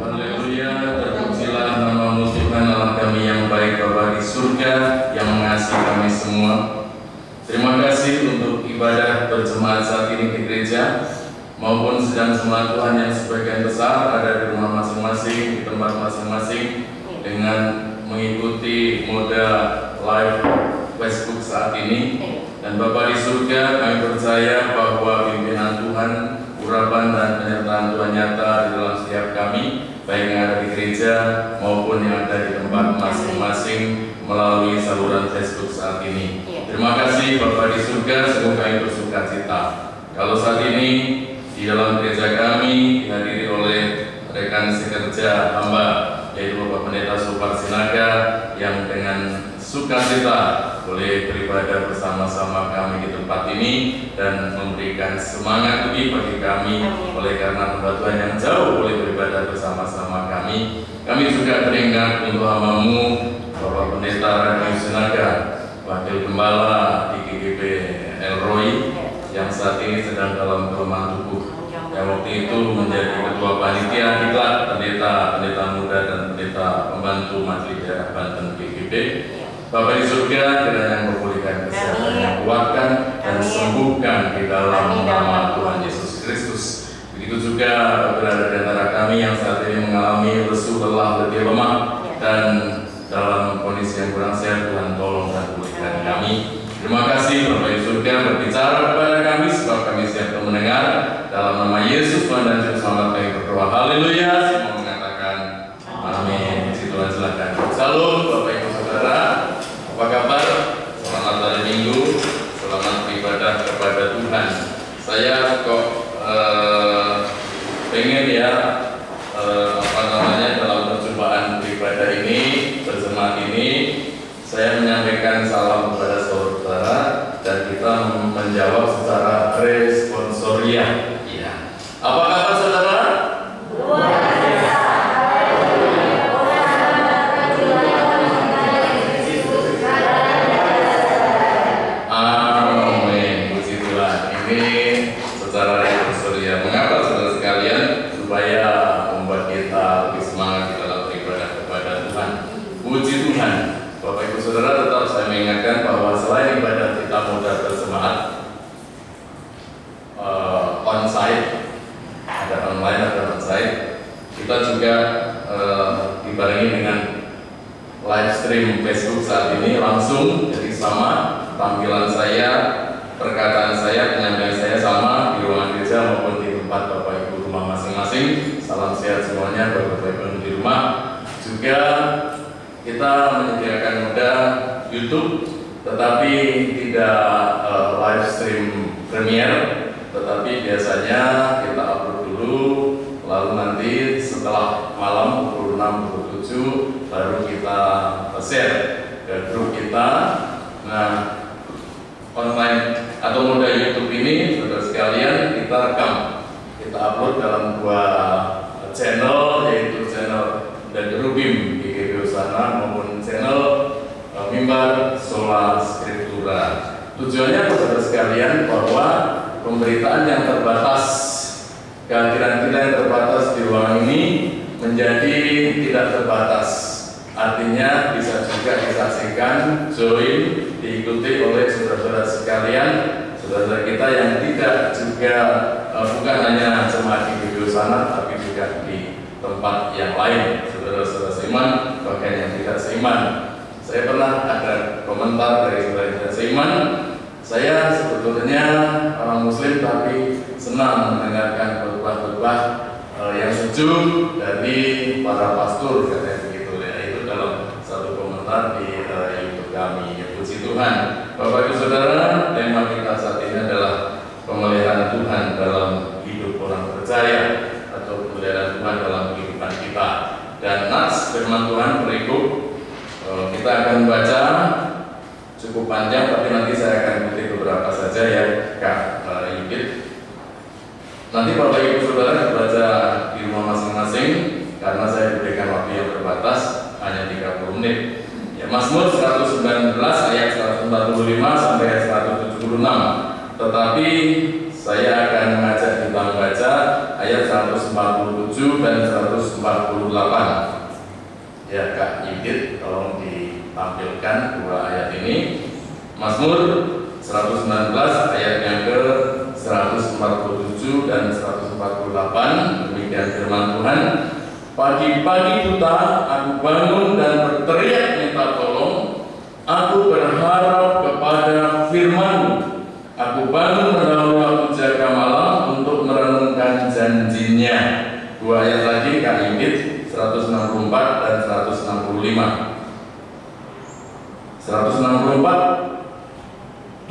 Haleluya, terpujilah nama-Mu Tuhan Allah kami yang baik, Bapa di surga yang mengasihi kami semua. Terima kasih untuk ibadah berjemaat saat ini di gereja maupun sedang jemaat Tuhan yang sebagian besar ada di rumah masing-masing, di tempat masing-masing dengan mengikuti moda live Facebook saat ini. Dan Bapa di surga, kami percaya bahwa pimpinan Tuhan, urapan dan penyertaan Tuhan nyata di dalam setiap kami, baik yang ada di gereja maupun yang ada di tempat masing-masing melalui saluran Facebook saat ini. Terima kasih Bapak di surga, semoga kami bersuka cita. Kalau saat ini di dalam gereja kami dihadiri oleh rekan sekerja hamba, yaitu Bapak Pendeta Supar Sinaga yang dengan sukacita boleh beribadah bersama-sama kami di tempat ini dan memberikan semangat lebih bagi kami oleh karena hamba Tuhan yang jauh boleh beribadah bersama-sama kami. Kami juga teringat untuk hamba-Mu Bapak Pendeta Radio Sinaga, Wakil Gembala di GGP Elroy yang saat ini sedang dalam kelemahan tubuh, yang waktu itu menjadi ketua panitia diklat pendeta muda dan pendeta pembantu Majelis Daerah Banten GGP. Bapak di surga, kiranya memulihkan kesehatan yang kuatkan dan sembuhkan di dalam nama Tuhan Yesus Kristus. Begitu juga berada di antara kami yang saat ini mengalami lesu, lelah, letih, lemah dan dalam kondisi yang kurang sehat, Tuhan tolong dan pulihkan kami. Terima kasih Bapak di surga berbicara kepada kami sebab kami siap untuk mendengar. Dalam nama Yesus Tuhan dan Juru Selamat kami berdoa. Haleluya. Semua mengatakan amin. Puji Tuhan, silakan. Salam Bapak Ibu Saudara. Apa kabar? Selamat hari Minggu, selamat beribadah kepada Tuhan. Saya kok pengen ya dalam perjumpaan beribadah ini, berjemaat ini, saya menyampaikan salam kepada saudara dan kita menjawab secara responsoria. Ya. Apa kabar saudara? Saudara, tetap saya mengingatkan bahwa selain ibadah kita mudah bersemangat on-site, ada online, ada on-site, kita juga dibarengi dengan live stream Facebook saat ini langsung, jadi sama tampilan saya, perkataan saya, penyampaian saya sama di ruangan gereja maupun di tempat Bapak Ibu rumah masing-masing. Salam sehat semuanya Bapak Ibu di rumah. Juga kita menyediakan moda YouTube, tetapi tidak live stream premiere, tetapi biasanya kita upload dulu, lalu nanti setelah malam pukul 6, pukul 7 baru kita share ke grup kita. Nah, online atau moda YouTube ini, saudara sekalian, kita rekam, kita upload dalam dua channel, yaitu channel dari Rubim GGP Usana maupun channel Mimbar Sola Scriptura. Tujuannya saudara sekalian bahwa pemberitaan yang terbatas, kehadiran kita yang terbatas di ruangan ini menjadi tidak terbatas. Artinya bisa juga disaksikan, join, diikuti oleh saudara-saudara sekalian, saudara kita yang tidak juga bukan hanya jemaat di GGP Usana, tapi juga di tempat yang lain, saudara-saudara seiman, bahkan yang tidak seiman. Saya pernah ada komentar dari saudara seiman, saya sebetulnya orang Muslim tapi senang mendengarkan khotbah-khotbah yang sejuk dari para pastor, katanya begitu ya. Itu dalam satu komentar di YouTube kami. Ya, puji Tuhan. Bapak Ibu Saudara, tema kita saat ini adalah pemeliharaan Tuhan dalam hidup orang percaya, atau pemeliharaan Tuhan dalam kehidupan kita. Dan nats firman Tuhan berikut kita akan baca cukup panjang, tapi nanti saya akan kutip beberapa saja ya Kak Yudit. Nanti Bapak Ibu Saudara baca di rumah masing-masing karena saya diberikan waktu yang terbatas hanya 30 menit. Ya, Mazmur 119 ayat 145 sampai ayat 176. Tetapi saya akan mengajak kita membaca ayat ayat 147 dan 148. Ya Kak Yudit, tolong ditampilkan dua ayat ini. Mazmur 119 ayat yang ke 147 dan 148. Demikian firman Tuhan. Pagi-pagi buta aku bangun dan berteriak minta tolong. Aku berharap kepada firman-Mu. Aku bangun melalui waktu jaga malam untuk merenungkan janjinya. Dua ayat lagi Kak Yudit, 164 dan 165. 164.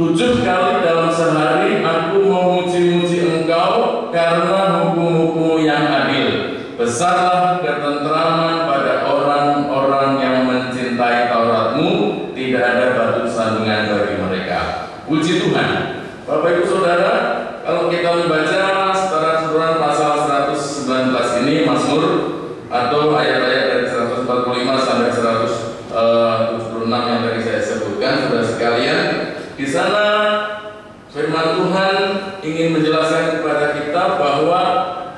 7 kali dalam sehari aku memuji-muji Engkau karena hukum-hukum yang adil. Besarlah ketentraman pada orang-orang yang mencintai Taurat-Mu. Tidak ada batu sandungan bagi mereka. Puji Tuhan. Bapak Ibu Saudara, kalau kita membaca secara keseluruhan pasal 119 ini Mazmur atau ayat-ayat dari 145 sampai 176 yang tadi saya sebutkan, saudara sekalian, di sana firman Tuhan ingin menjelaskan kepada kita bahwa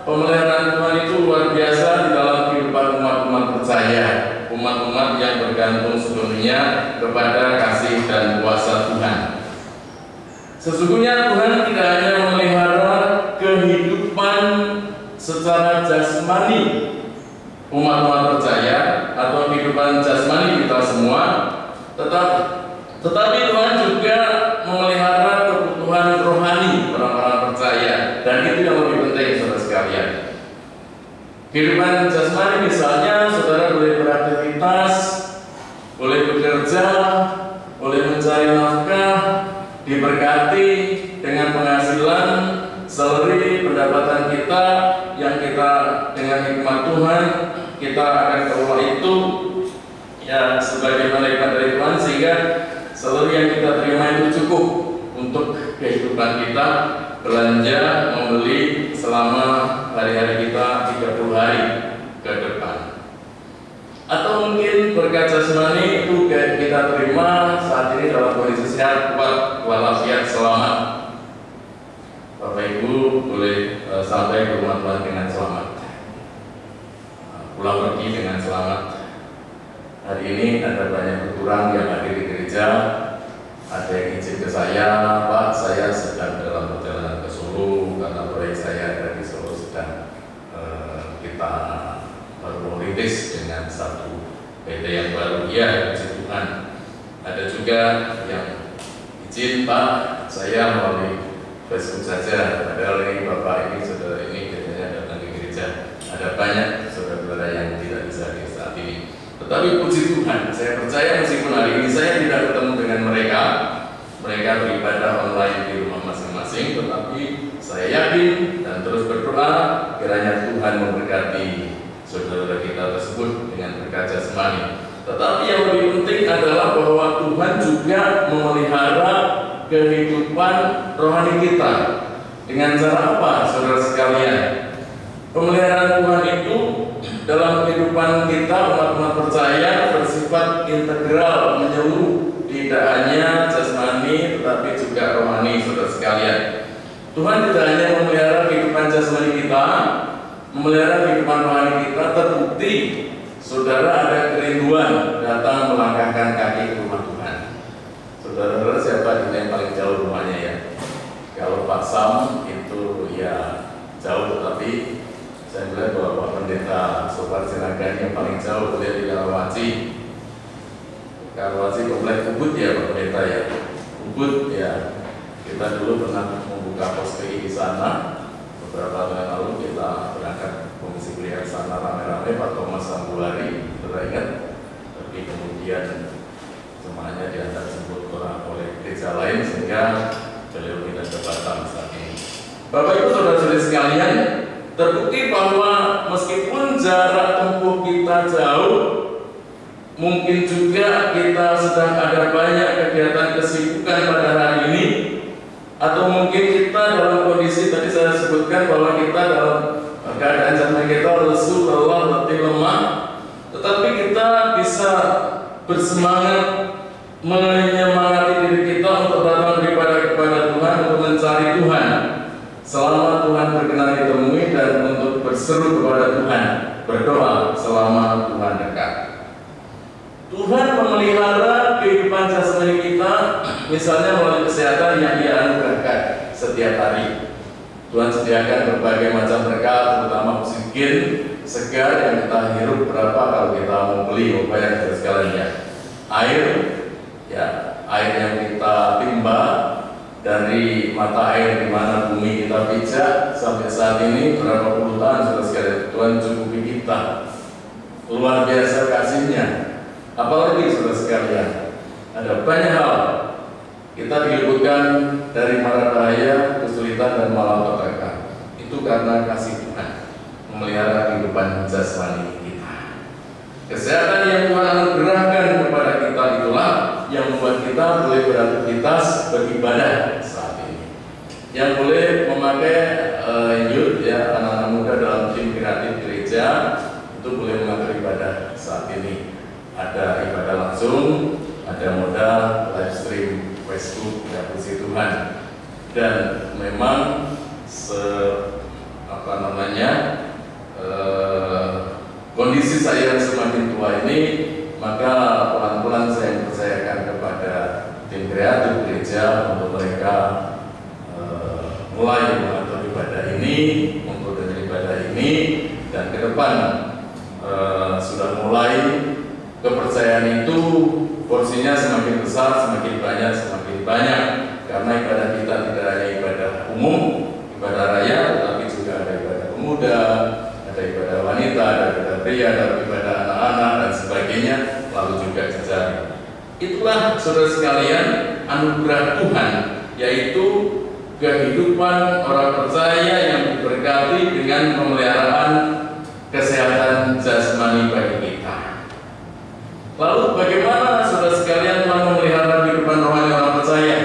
pemeliharaan Tuhan itu luar biasa di dalam kehidupan umat-umat percaya, umat-umat yang bergantung sepenuhnya kepada kasih dan kuasa Tuhan. Sesungguhnya Tuhan tidak hanya memelihara kehidupan secara jasmani umat-umat percaya atau kehidupan jasmani kita semua, tetapi Tuhan juga memelihara kebutuhan rohani orang-orang percaya, dan itu yang lebih penting saudara sekalian. Kehidupan jasmani misalnya saudara boleh beraktivitas, boleh bekerja, boleh mencari nafkah, diberkati dengan penghasilan, salary, pendapatan kita yang kita dengan hikmat Tuhan kita akan kelola itu ya sebagai malaikat dari Tuhan, sehingga salary yang kita terima itu cukup untuk kehidupan kita, belanja, membeli selama hari-hari kita 30 hari ke depan. Atau mungkin berkat jasmani itu kita terima saat ini dalam kondisi sehat, kuat, walafiat, selamat. Bapak Ibu boleh sampai ke rumah Tuhan dengan selamat, pulang pergi dengan selamat. Hari ini ada banyak berkurang yang hadir di gereja. Ada yang izin ke saya, Pak, saya sedang dalam perjalanan ke Solo karena proyek saya ada di Solo sedang kita merintis dengan satu PT yang baru. Ya, puji Tuhan. Ada juga yang izin, Pak, saya melalui Facebook saja. Padahal ini Bapak ini, saudara ini biasanya datang ke gereja. Ada banyak saudara-saudara yang tidak bisa di saat ini. Tetapi puji Tuhan, saya percaya meskipun hari ini saya tidak ketemu dengan mereka beribadah online di rumah masing-masing, tetapi saya yakin dan terus berdoa kiranya Tuhan memberkati saudara kita tersebut dengan berkat jasmani. Tetapi yang lebih penting adalah bahwa Tuhan juga memelihara kehidupan rohani kita. Dengan cara apa, saudara sekalian? Pemeliharaan Tuhan itu dalam kehidupan kita umat-umat percaya bersifat integral, menyeluruh, tidak hanya jasmani tetapi juga rohani, saudara sekalian. Tuhan tidak hanya memelihara kehidupan jasmani kita, memelihara kehidupan rohani kita. Terbukti saudara ada kerinduan datang melangkahkan kaki ke rumah Tuhan. Saudara-saudara, siapa yang paling jauh rumahnya ya? Kalau Pak Sam itu ya jauh, tetapi saya melihat bahwa Pak Pendeta Sobar Sinaga yang paling jauh boleh di Karawaci. Karawaci komplek Ubud ya Pak Pendeta ya. Ubud ya. Kita dulu pernah membuka pos PI di sana. Beberapa tahun yang lalu kita berangkat komisi pilihan sana rame-rame, Pak Thomas Sambuari, teringat. Tapi kemudian semuanya diantar jemput oleh gereja lain sehingga beliau pindah ke Batam saat ini. Bapak Ibu saudara-saudari sekalian, terbukti bahwa meskipun jarak tempuh kita jauh, mungkin juga kita sedang ada banyak kegiatan kesibukan pada hari ini, atau mungkin kita dalam kondisi tadi saya sebutkan bahwa kita dalam keadaan jasmani kita lesu, lelah, letih, lemah, tetapi kita bisa bersemangat menyemangati diri kita untuk datang beribadah kepada Tuhan, untuk mencari Tuhan selama Tuhan berkenan ditemui dan untuk berseru kepada Tuhan, berdoa selama Tuhan dekat. Tuhan memelihara kehidupan jasmani kita, misalnya melalui kesehatan yang Ia anugerahkan setiap hari. Tuhan sediakan berbagai macam berkat, terutama oksigen segar yang kita hirup. Berapa kalau kita mau beli, mau bayar dan segalanya. Air, ya, air yang kita timba dari mata air di mana bumi kita pijak sampai saat ini berapa puluh tahun sudah sekali. Tuhan cukupi kita, luar biasa kasihnya. Apalagi saudara sekalian, ada banyak hal kita diluputkan dari mara bahaya, kesulitan dan malapetaka. Itu karena kasih Tuhan memelihara kehidupan jasmani kita. Kesehatan yang Tuhan anugerahkan kepada kita itulah yang membuat kita boleh beraktivitas beribadah saat ini, yang boleh memakai youth, ya, anak-anak muda dalam tim kreatif gereja itu boleh memakai ibadah saat ini. Ada ibadah langsung, ada modal live stream Facebook, ya, puji Tuhan. Dan memang kondisi saya semakin tua ini, maka pelan-pelan saya mempercayakan kepada tim kreatif gereja untuk mereka mulai mengatur ibadah ini, mengikuti ibadah ini, dan ke depan sudah mulai kepercayaan itu porsinya semakin besar, semakin banyak, karena ibadah kita tidak hanya ibadah umum, ibadah raya, tetapi juga ada ibadah pemuda, ada ibadah wanita, ada ibadah pria, ada ibadah anak-anak dan sebagainya, lalu juga jejari. Itulah saudara sekalian anugerah Tuhan, yaitu kehidupan orang percaya yang diberkati dengan pemeliharaan kesehatan jasmani bagi kita. Lalu bagaimana saudara sekalian Tuhan memelihara kehidupan rohani orang percaya?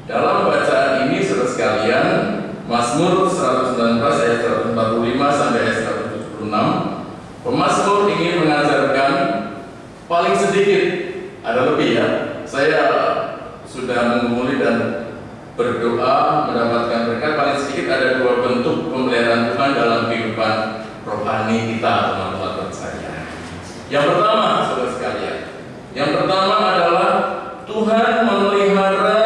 Dalam bacaan ini saudara sekalian, Mazmur 119 ayat 145 sampai ayat 176, pemazmur ingin mengajarkan paling sedikit, ada lebih ya, saya sudah menggumuli dan berdoa mendapatkan berkat, paling sedikit ada 2 bentuk pemeliharaan Tuhan dalam kehidupan rohani kita, teman-teman percaya. Yang pertama, saudara sekalian, yang pertama adalah Tuhan memelihara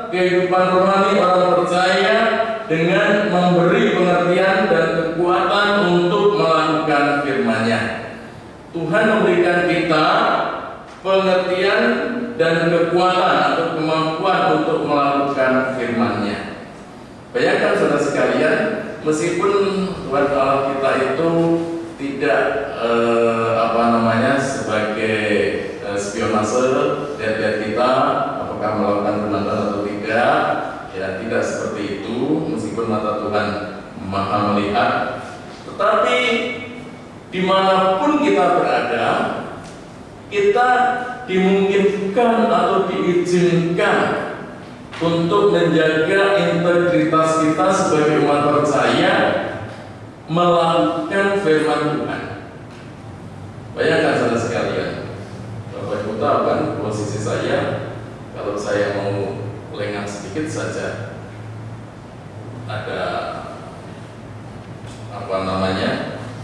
kehidupan rohani orang percaya dengan memberi pengertian dan kekuatan untuk melakukan firman-Nya. Tuhan memberikan kita pengertian dan kekuatan atau kemampuan untuk melakukan firman-Nya. Bayangkan saudara sekalian, meskipun Tuhan Allah kita itu tidak sebagai spionase, lihat-lihat kita apakah melakukan benar atau tidak, ya, tidak seperti itu, meskipun mata Tuhan maha melihat. Tetapi dimanapun kita berada, kita dimungkinkan atau diizinkan untuk menjaga integritas kita sebagai umat percaya melakukan firman Tuhan. Bayangkan saudara sekalian, Bapak Ibu tahu kan posisi saya, kalau saya mau lengah sedikit saja, ada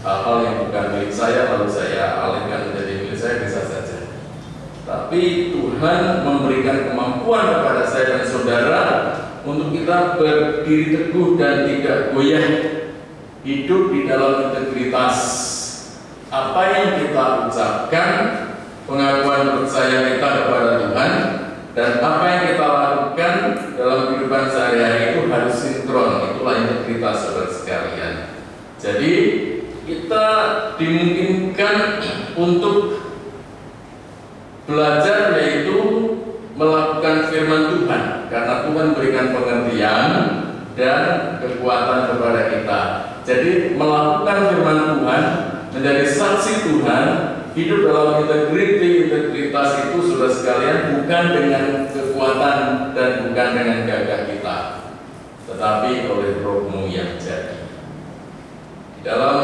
hal-hal yang bukan milik saya lalu saya alihkan menjadi milik saya, bisa saja. Tapi Tuhan memberikan kemampuan kepada saya dan saudara untuk kita berdiri teguh dan tidak goyah, hidup di dalam integritas. Apa yang kita ucapkan, pengakuan percaya kita kepada Tuhan, dan apa yang kita lakukan dalam kehidupan sehari-hari itu harus sinkron. Itulah integritas saudara sekalian. Jadi kita dimungkinkan untuk belajar, yaitu melakukan firman Tuhan, karena Tuhan berikan pengertian dan kekuatan kepada kita. Jadi melakukan firman Tuhan, menjadi saksi Tuhan, hidup dalam integritas itu saudara sekalian bukan dengan kekuatan dan bukan dengan gagah kita, tetapi oleh Roh-Mu yang jadi. Dalam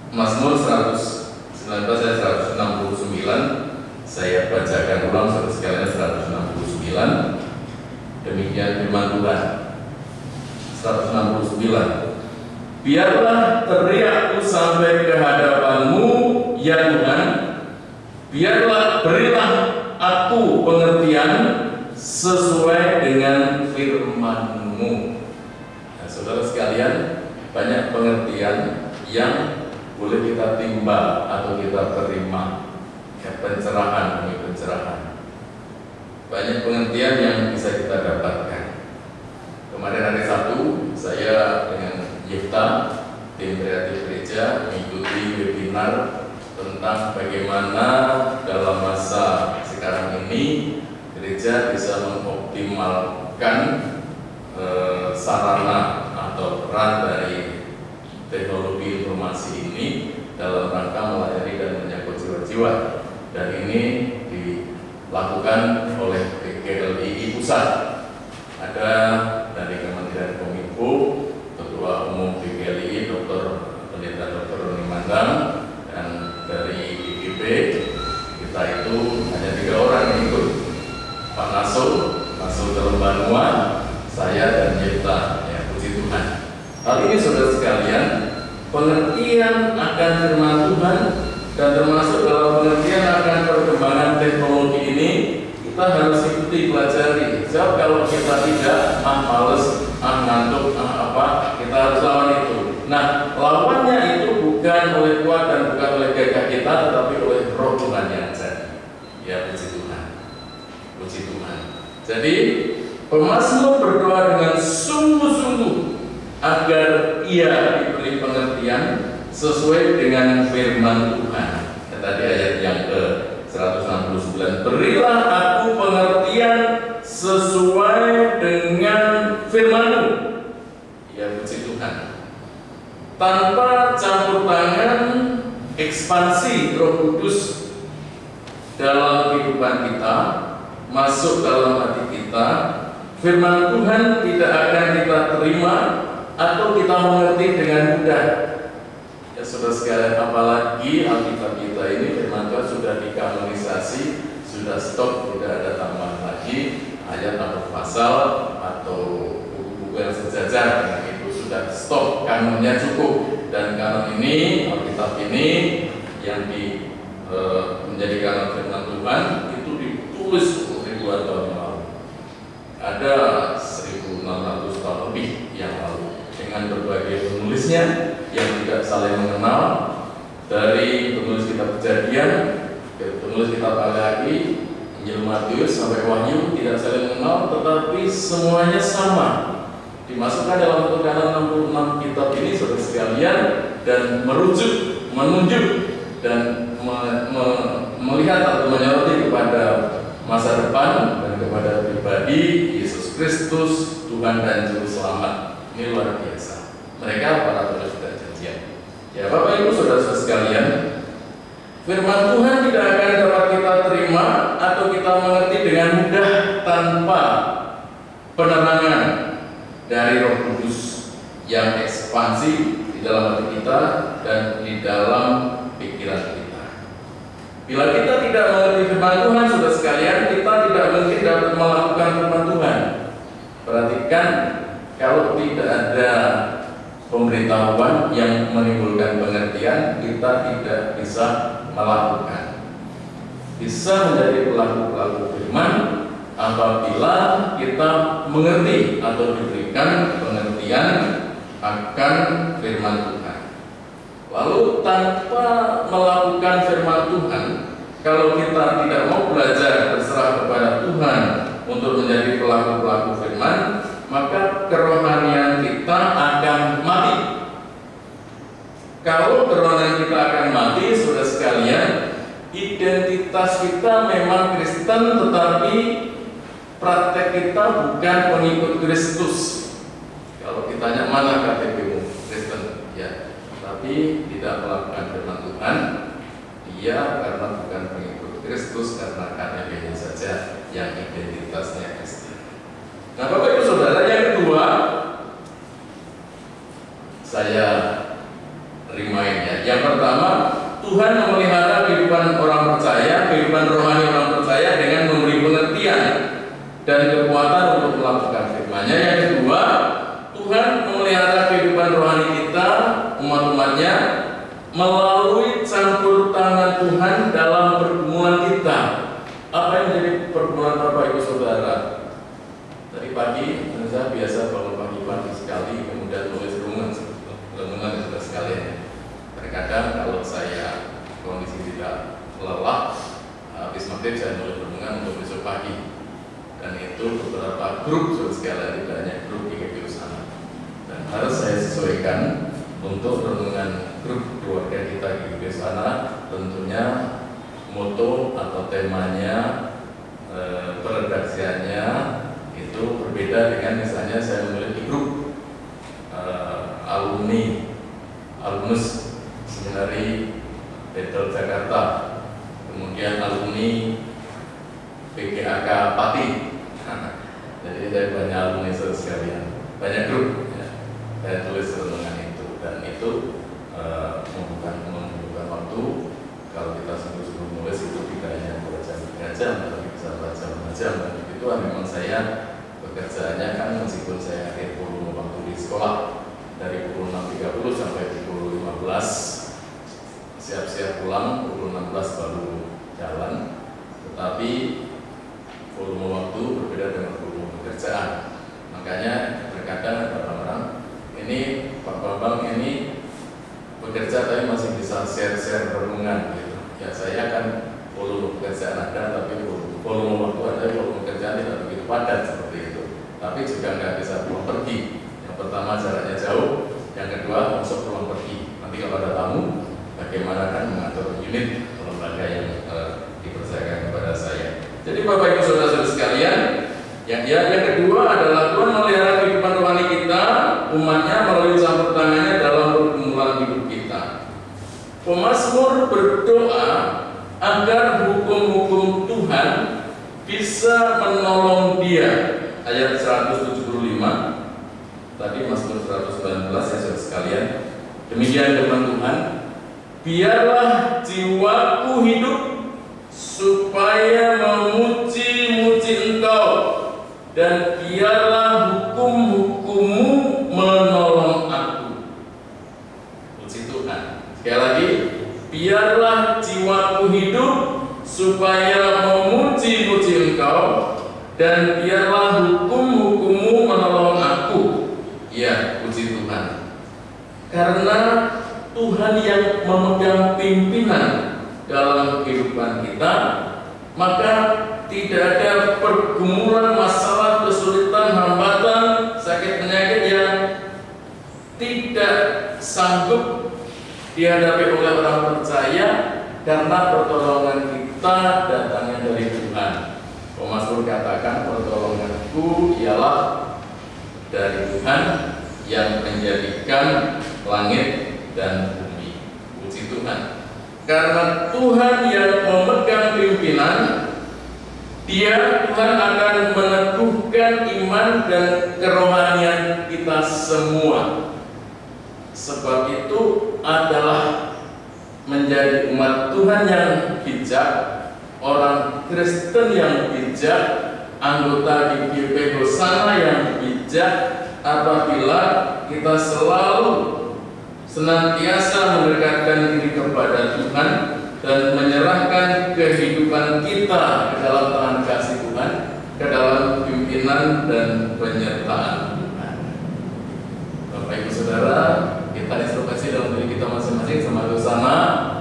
Mazmur 119 ayat 169, saya bacakan ulang saudara sekalian 169. Demikian firman Tuhan. 169. biarlah teriakku sampai ke hadapan-Mu, ya Tuhan. Biarlah berilah aku pengertian sesuai dengan firman-Mu. Nah, saudara sekalian, banyak pengertian yang boleh kita timbal atau kita terima, ya, pencerahan demi pencerahan. Banyak pengertian yang bisa kita dapatkan. Kemarin hari Sabtu saya dengan Yifta, tim kreatif gereja, mengikuti webinar tentang bagaimana dalam masa sekarang ini gereja bisa mengoptimalkan sarana atau peran dari teknologi informasi ini dalam rangka melayani dan menyangkut jiwa-jiwa. Dan ini dilakukan oleh PGLII Pusat. Ada dari Kementerian Kominfo, Ketua Umum PGLII Pendeta Dr. Roni Mandang, dan dari IGP kita itu hanya 3 orang yang ikut, Pak Nasul Banua, saya dan Yipta, ya, puji Tuhan. Hal ini saudara sekalian, pengertian akan firman Tuhan dan termasuk dalam pengertian akan perkembangan teknologi ini kita harus ikuti, pelajari. Sebab kalau kita tidak, males, ngantuk, kita harus lawan itu. Nah, lawannya itu bukan oleh kuat dan bukan oleh gagah kita, tetapi oleh Roh Tuhan yang jadi. Ya, puji Tuhan. Puji Tuhan. Jadi, pemazmur berdoa dengan sungguh-sungguh agar ia diberi pengertian sesuai dengan firman Tuhan. Ya, tadi ayat yang ke 169, berilah aku pengertian sesuai dengan firman-Mu. Ya, puji Tuhan. Tanpa campur tangan ekspansi Roh Kudus dalam kehidupan kita, masuk dalam hati kita, firman Tuhan tidak akan kita terima atau kita mengerti dengan mudah. Ya, saudara sekalian, apalagi Alkitab kita ini firman Tuhan sudah dikanonisasi, sudah stop, tidak ada tambahan lagi ayat atau pasal atau buku-buku yang sejajar dengan itu, sudah stop, kanonnya cukup. Dan kanon ini, Alkitab ini yang menjadi kanon firman Tuhan itu ditulis ribuan tahun yang lalu. Ada 1600 tahun lebih yang lalu, dengan berbagai penulisnya yang tidak saling mengenal, dari penulis kitab Kejadian, penulis kitab Al-Qur'an, Injil Matius sampai Wahyu, tidak saling mengenal, tetapi semuanya sama, dimasukkan dalam satu kanon 66 kitab ini, saudara sekalian, dan menunjuk dan melihat atau menyoroti kepada masa depan dan kepada pribadi Yesus Kristus, Tuhan dan Juru Selamat. Ini luar biasa. Mereka para penulis perjanjian. Ya, Bapak Ibu saudara-saudara sekalian, firman Tuhan tidak akan dapat kita terima atau kita mengerti dengan mudah tanpa penerangan dari Roh Kudus yang ekspansi di dalam hati kita dan di dalam pikiran kita. Bila kita tidak mengerti firman Tuhan, saudara sekalian, kita tidak mungkin dapat melakukan firman Tuhan. Perhatikan, kalau tidak ada pemberitahuan yang menimbulkan pengertian, kita tidak bisa melakukan. Bisa menjadi pelaku-pelaku firman apabila kita mengerti atau diberikan pengertian akan firman Tuhan. Lalu tanpa melakukan firman Tuhan, kalau kita tidak mau belajar berserah kepada Tuhan untuk menjadi pelaku-pelaku firman, maka kerohanian kita akan mati. Kalau kerohanian kita akan mati, saudara sekalian, identitas kita memang Kristen, tetapi praktek kita bukan pengikut Kristus. Kalau ditanya mana KTP-mu, Kristen, ya, tapi tidak melakukan firman Tuhan, dia karena bukan pengikut Kristus, karena KTP-nya saja yang identitasnya Kristen. Nah, Bapak Ibu Saudara, yang kedua, saya remind ya. Yang pertama, Tuhan memelihara kehidupan orang percaya, kehidupan rohani orang percaya dengan memberi pengertian dan kekuatan untuk melakukan firman-Nya. Yang kedua, Tuhan memelihara kehidupan rohani kita kita, umat-umatnya, melalui campur tangan Tuhan dalam pergumulan kita. Apa yang menjadi pergumulan Bapak Ibu Saudara? Tadi pagi saya biasa kalau pagi-pagi sekali kemudian tulis renungan saudara sekalian. Terkadang kalau saya kondisi tidak lelah, habis maghrib saya nulis renungan untuk besok pagi. Dan itu beberapa grup saudara sekalian, tidak hanya grup GKP Usana. Dan harus saya sesuaikan untuk renungan grup keluarga kita GKP Usana, tentunya moto atau temanya, peredaksiannya itu berbeda dengan misalnya saya memiliki grup alumnus seminari Betel Jakarta, kemudian alumni PGAK Pati. Jadi saya banyak alumni sekalian, banyak grup ya. Saya tulis renungan itu, dan itu membutuhkan waktu. Kalau kita sungguh-sungguh nulis itu tidak hanya berjam-jam, tapi bisa berjam-jam. Dan itu memang saya pekerjaannya kan, meskipun saya akhir volume waktu di sekolah dari pukul 6.30 sampai pukul 15, siap-siap pulang pukul 16 baru jalan, tetapi volume waktu berbeda dengan volume pekerjaan. Makanya terkadang ada orang-orang, ini Pak Bambang ini bekerja tapi masih bisa share-share renungan gitu. Ya saya kan volume pekerjaan ada, tapi volume waktu ada, volume pekerjaan tidak begitu padat seperti itu. Tapi juga nggak bisa pulang pergi. Yang pertama jaraknya jauh, yang kedua masuk pulang pergi. Nanti kalau ada tamu, bagaimana kan mengatur unit lembaga yang dipercayakan kepada saya. Jadi Bapak Ibu Saudara-saudara sekalian, yang kedua adalah Tuhan memelihara kehidupan rohani kita, umatnya melalui campur tangannya dalam pergumulan hidup kita. Pemazmur berdoa agar hukum-hukum Tuhan bisa menolong dia. Ayat 175, tadi Mazmur 119 ya saudara sekalian. Demikian firman Tuhan, biarlah jiwaku hidup supaya memuji-muji Engkau, dan biarlah hukum-hukum-Mu menolong aku. Puji Tuhan. Sekali lagi, biarlah jiwaku hidup supaya memuji-muji Engkau, dan biarlah hukum-hukum-Mu menolong aku. Ya, puji Tuhan. Karena Tuhan yang memegang pimpinan dalam kehidupan kita, maka tidak ada pergumulan, masalah, kesulitan, hambatan, sakit penyakit yang tidak sanggup dihadapi oleh orang percaya, karena pertolongan kita datangnya dari Tuhan. Pemazmur katakan, pertolonganku ialah dari Tuhan yang menjadikan langit dan bumi. Puji Tuhan. Karena Tuhan yang memegang pimpinan, Tuhan akan meneguhkan iman dan kerohanian kita semua. Sebab itu adalah menjadi umat Tuhan yang bijak, orang Kristen yang bijak, anggota di GKP Usana yang bijak, apabila kita selalu senantiasa mendekatkan diri kepada Tuhan dan menyerahkan kehidupan kita ke dalam tangan kasih Tuhan, ke dalam pimpinan dan penyertaan Tuhan. Bapak Ibu Saudara, kita introspeksi dalam diri kita masing-masing sama Usana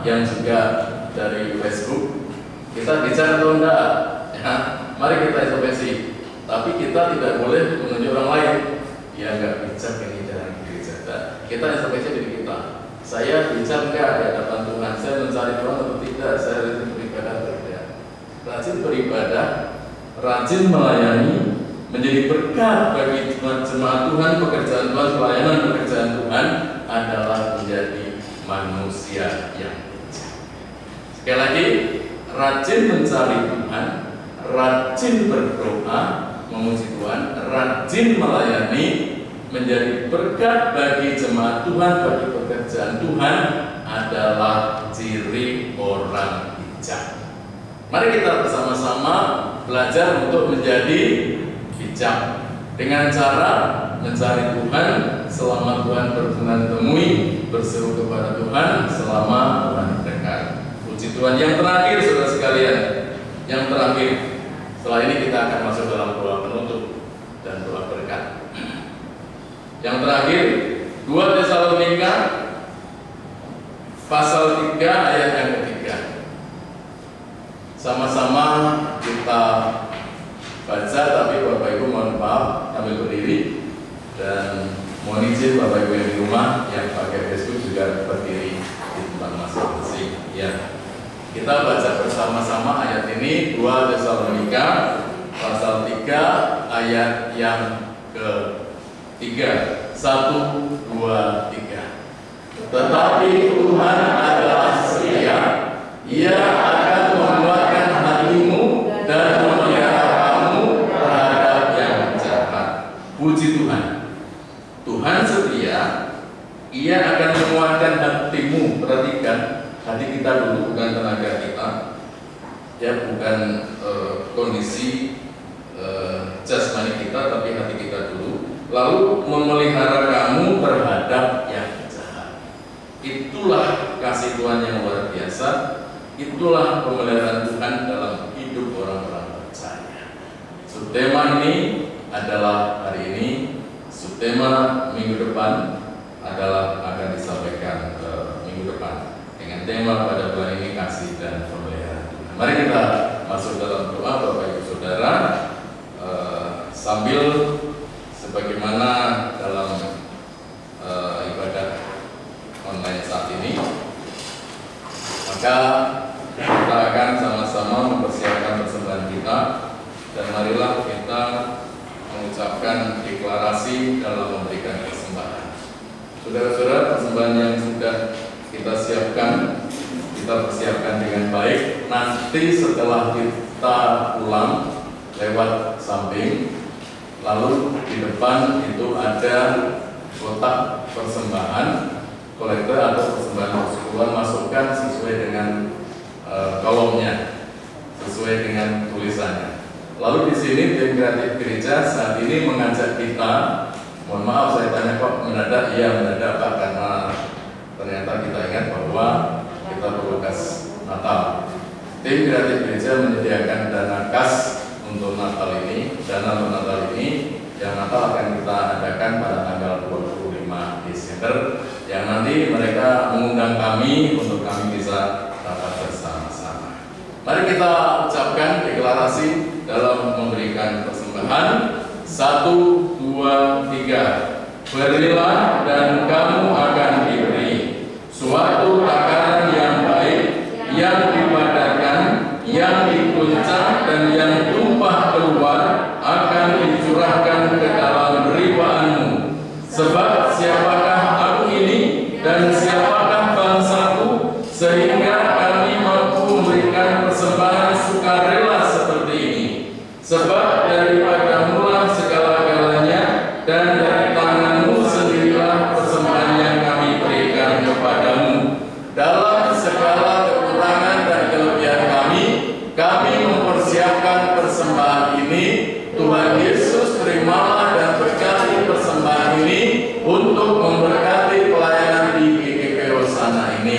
yang juga dari Facebook. Kita bicara atau enggak? Ya, mari kita introspeksi. Tapi kita tidak boleh menunjuk orang lain. Ya enggak bijak ini jangan diri. Kita introspeksi diri kita. Saya bijak enggak di hadapan Tuhan? Saya mencari Tuhan atau tidak? Saya rajin beribadah atau tidak? Rajin beribadah, rajin melayani, menjadi berkat bagi jemaat Tuhan, pekerjaan Tuhan, pelayanan pekerjaan Tuhan adalah menjadi manusia yang bijak. Sekali lagi, rajin mencari Tuhan, rajin berdoa, memuji Tuhan, rajin melayani, menjadi berkat bagi jemaat Tuhan, bagi pekerjaan Tuhan adalah ciri orang bijak. Mari kita bersama-sama belajar untuk menjadi bijak dengan cara mencari Tuhan selama Tuhan berkenan temui, berseru kepada Tuhan selama Tuhan dekat. Puji Tuhan. Yang terakhir, saudara sekalian, yang terakhir, setelah ini kita akan masuk dalam doa penutup dan doa berkat. Yang terakhir, 2 Tesalonika pasal 3 ayat yang ketiga. Sama-sama kita baca, tapi Bapak Ibu mohon maaf kami berdiri, dan mohon izin Bapak Ibu yang di rumah yang pakai Facebook juga berdiri di tempat masing-masing. Ya, kita baca bersama-sama ayat ini, 2 Tesalonika pasal 3 ayat yang ketiga. 1, 2, 3. Tetapi Tuhan adalah setia, Ia akan menguatkan hatimu dan memelihara kamu terhadap yang jahat. Puji Tuhan. Tuhan setia, Ia akan menguatkan hatimu. Perhatikan, hati kita dulu, bukan tenaga kita, ya, bukan kondisi jasmani kita, tapi hati kita dulu. Lalu memelihara kamu terhadap yang jahat. Itulah kasih Tuhan yang luar biasa. Itulah pemeliharaan Tuhan dalam hidup orang-orang percaya. Subtema ini adalah hari ini. Subtema minggu depan adalah akan disampaikan minggu depan dengan tema pada bulan ini, kasih dan pemeliharaan Tuhan. Mari kita masuk dalam doa, Bapak Ibu Saudara, sambil sebagaimana dalam ibadah online saat ini, maka kita akan sama-sama mempersiapkan persembahan kita, dan marilah kita mengucapkan deklarasi dalam memberikan persembahan. Saudara-saudara, persembahan yang sudah kita siapkan, kita persiapkan dengan baik. Nanti setelah kita pulang lewat samping, lalu di depan itu ada kotak persembahan kolektor atau persembahan persekutuan. Masukkan sesuai dengan kolomnya, sesuai dengan tulisannya. Lalu di sini tim kreatif gereja saat ini mengajak kita, mohon maaf saya tanya kok mendadak, iya mendadak Pak, karena ternyata kita ingat bahwa kita perlu kas Natal. Tim kreatif gereja menyediakan dana kas untuk Natal ini, dana untuk Natal ini, yang Natal akan kita adakan pada tanggal 25 Desember, yang nanti mereka mengundang kami untuk kami bisa rapat bersama-sama. Mari kita ucapkan deklarasi dalam memberikan persembahan. 1, 2, 3. Berilah dan kamu akan diberi suatu takaran yang baik, yang dipadatkan, yang dikuncang, dan yang tumpah keluar akan dicurahkan ke dalam beribaanmu. Sebab siapakah aku ini dan siapakah bangsaku, sehingga kami mampu memberikan persembahan sukarela seperti ini. Sebab daripadamulah segala-galanya, dan dari tanganmu sendirilah persembahan yang kami berikan kepadamu. Dalam segala kekurangan dan kelebihan kami mempersiapkan persembahan ini. Tuhan Yesus, terimalah dan berkati persembahan ini untuk memberkati pelayanan di GKP Hosana ini.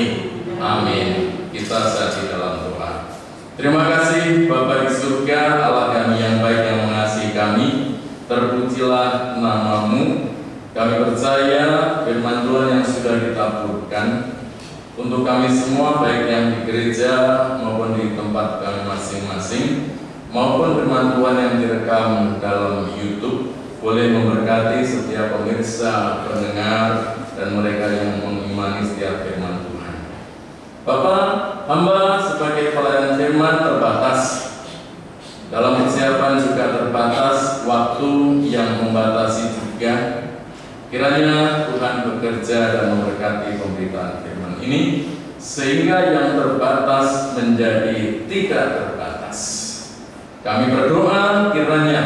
Amin. Kita saat di dalam doa. Terima kasih Bapa di surga, Allah kami yang baik yang mengasihi kami. Terpujilah nama-Mu. Kami percaya firman Tuhan yang sudah ditaburkan untuk kami semua, baik yang di gereja maupun di tempat kami masing-masing, maupun firman Tuhan yang direkam dalam YouTube, boleh memberkati setiap pemirsa, pendengar, dan mereka yang mengimani setiap firman Tuhan. Bapak, hamba sebagai pelayan firman terbatas, dalam persiapan juga terbatas, waktu yang membatasi juga. Kiranya Tuhan bekerja dan memberkati pemberitaan firman ini, sehingga yang terbatas menjadi tidak terbatas. Kami berdoa kiranya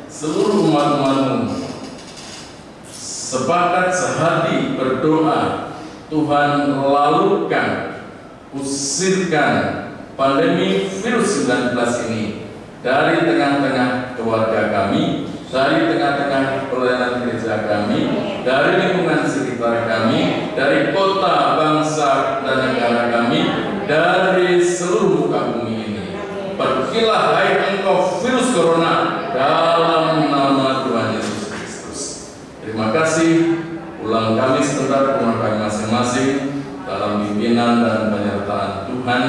seluruh umat-Mu sepakat sehati berdoa, Tuhan lalukan, usirkan pandemi virus 19 ini dari tengah-tengah keluarga kami, dari tengah-tengah pelayanan gereja kami, dari lingkungan sekitar kami, dari kota pulang kami sebentar ke rumah kami masing-masing dalam pimpinan dan penyertaan Tuhan,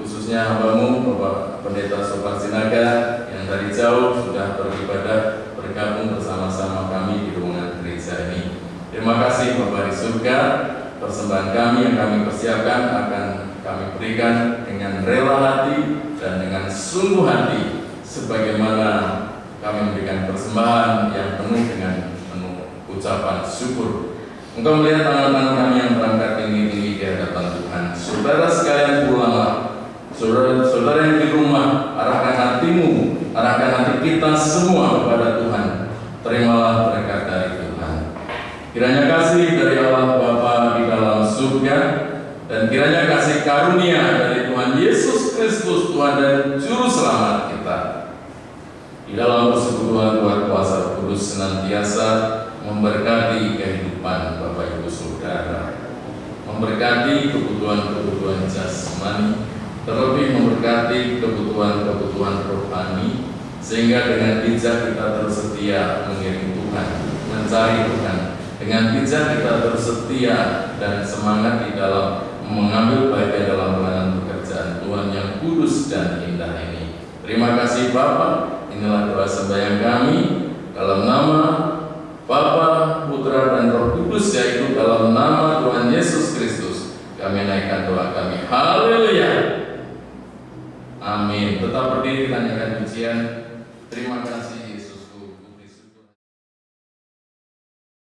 khususnya hamba-Mu Bapak Pendeta Sopan Sinaga yang dari jauh sudah beribadah bergabung bersama-sama kami di ruangan gereja ini. Terima kasih Bapak di surga, persembahan kami yang kami persiapkan akan kami berikan dengan rela hati dan dengan sungguh hati, sebagaimana kami memberikan persembahan yang penuh dengan penuh ucapan syukur. Engkau melihat tangan-tangan kami yang berangkat tinggi-tinggi di hadapan Tuhan. Saudara sekalian, pulanglah. Saudara yang di rumah, arahkan hatimu, arahkan hati kita semua kepada Tuhan. Terimalah berkat dari Tuhan. Kiranya kasih dari Allah Bapa di dalam surga, dan kiranya kasih karunia dari Tuhan Yesus Kristus, Tuhan dan Juru Selamat kita, di dalam persekutuan Tuhan Kuasa Kudus senantiasa memberkati kehidupan Bapak Ibu Saudara, memberkati kebutuhan-kebutuhan jasmani, terlebih memberkati kebutuhan-kebutuhan rohani, sehingga dengan bijak kita terus setia mengiring Tuhan, mencari Tuhan. Dengan bijak kita terus setia dan semangat di dalam mengambil bagian dalam pelayanan pekerjaan Tuhan yang kudus dan indah ini. Terima kasih Bapa. Inilah doa sembahyang kami dalam nama Bapa, Putra dan Roh Kudus, yaitu dalam nama Tuhan Yesus Kristus. Kami naikkan doa kami. Haleluya.